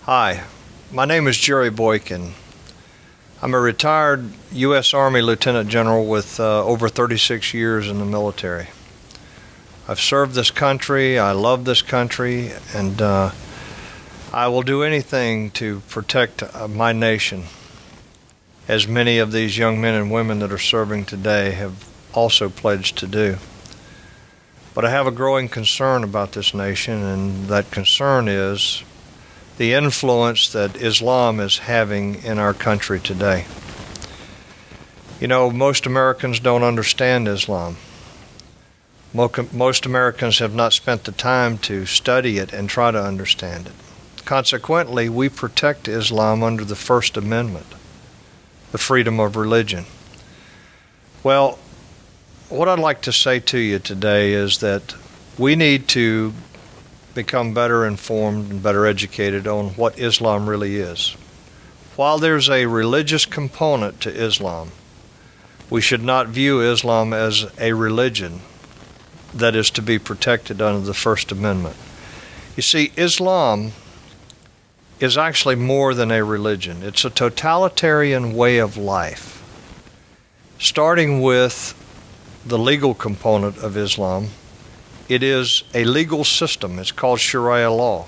Hi, my name is Jerry Boykin. I'm a retired U.S. Army Lieutenant General with over 36 years in the military. I've served this country, I love this country, and I will do anything to protect my nation, as many of these young men and women that are serving today have also pledged to do. But I have a growing concern about this nation, and that concern is the influence that Islam is having in our country today. You know, most Americans don't understand Islam. Most Americans have not spent the time to study it and try to understand it. Consequently, we protect Islam under the First Amendment, the freedom of religion. Well, what I'd like to say to you today is that we need to become better informed and better educated on what Islam really is. While there's a religious component to Islam, we should not view Islam as a religion that is to be protected under the First Amendment. You see, Islam is actually more than a religion. It's a totalitarian way of life. Starting with the legal component of Islam, it is a legal system. It's called Shariah law.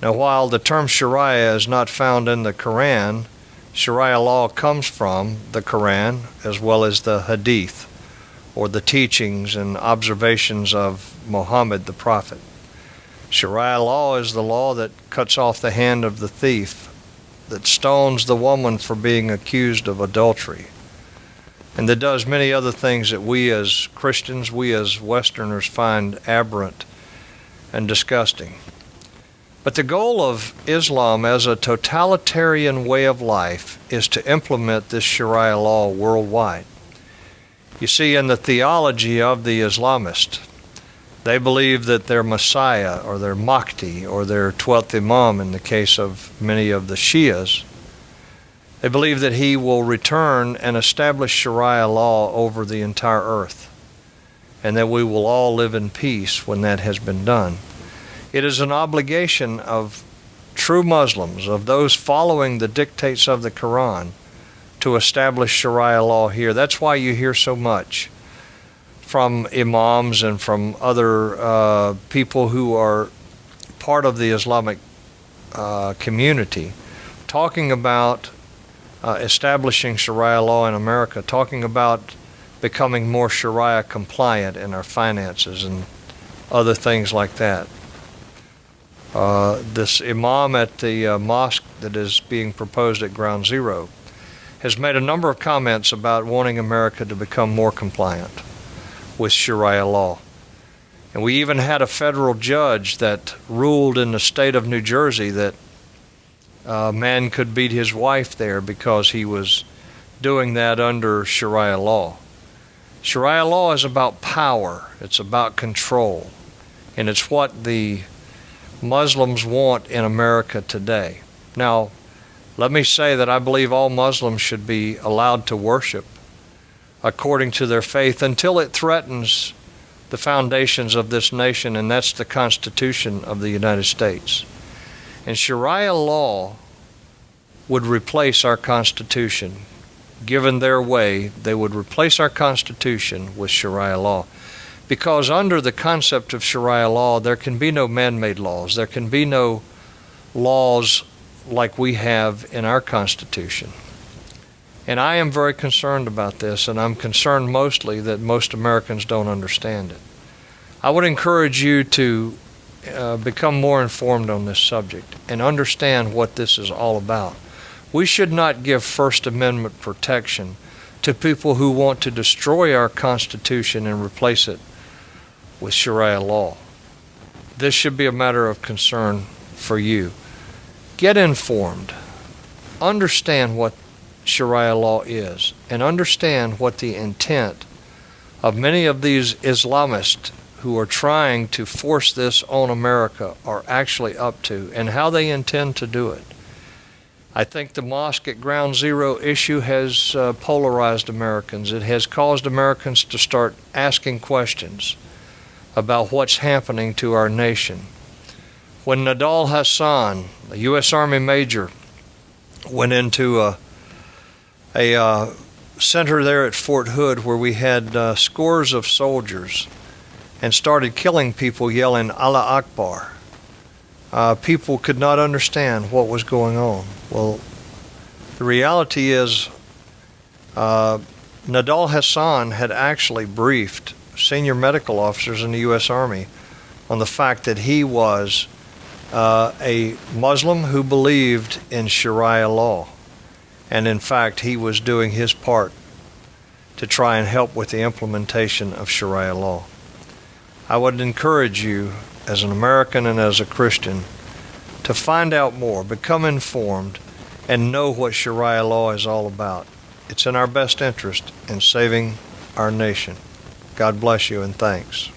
Now, while the term Shariah is not found in the Quran, Shariah law comes from the Quran as well as the Hadith, or the teachings and observations of Muhammad the Prophet. Shariah law is the law that cuts off the hand of the thief, that stones the woman for being accused of adultery, and that does many other things that we as Christians, we as Westerners find aberrant and disgusting. But the goal of Islam as a totalitarian way of life is to implement this Sharia law worldwide. You see, in the theology of the Islamist, they believe that their Messiah or their Mahdi or their 12th Imam, in the case of many of the Shias, they believe that he will return and establish Sharia law over the entire earth, and that we will all live in peace when that has been done. It is an obligation of true Muslims, of those following the dictates of the Quran, to establish Sharia law here. That's why you hear so much from imams and from other people who are part of the Islamic community talking about establishing Sharia law in America, talking about becoming more Sharia compliant in our finances and other things like that. This imam at the mosque that is being proposed at Ground Zero has made a number of comments about wanting America to become more compliant with Sharia law. And we even had a federal judge that ruled in the state of New Jersey that a man could beat his wife there because he was doing that under Sharia law. Sharia law is about power, it's about control, and it's what the Muslims want in America today. Now, let me say that I believe all Muslims should be allowed to worship according to their faith until it threatens the foundations of this nation, and that's the Constitution of the United States. And Sharia law would replace our Constitution. Given their way, they would replace our Constitution with Sharia law. Because under the concept of Sharia law, there can be no man-made laws. There can be no laws like we have in our Constitution. And I am very concerned about this, and I'm concerned mostly that most Americans don't understand it. I would encourage you to become more informed on this subject and understand what this is all about. We should not give First Amendment protection to people who want to destroy our Constitution and replace it with Sharia law. This should be a matter of concern for you. Get informed. Understand what Sharia law is, and understand what the intent of many of these Islamists who are trying to force this on America are actually up to, and how they intend to do it. I think the mosque at Ground Zero issue has polarized Americans. It has caused Americans to start asking questions about what's happening to our nation. When Nadal Hassan, a U.S. Army major, went into a center there at Fort Hood where we had scores of soldiers and started killing people yelling Allah Akbar, people could not understand what was going on. Well, the reality is Nadal Hassan had actually briefed senior medical officers in the U.S. Army on the fact that he was a Muslim who believed in Shariah law. And in fact, he was doing his part to try and help with the implementation of Shariah law. I would encourage you, as an American and as a Christian, to find out more, become informed, and know what Shariah law is all about. It's in our best interest in saving our nation. God bless you, and thanks.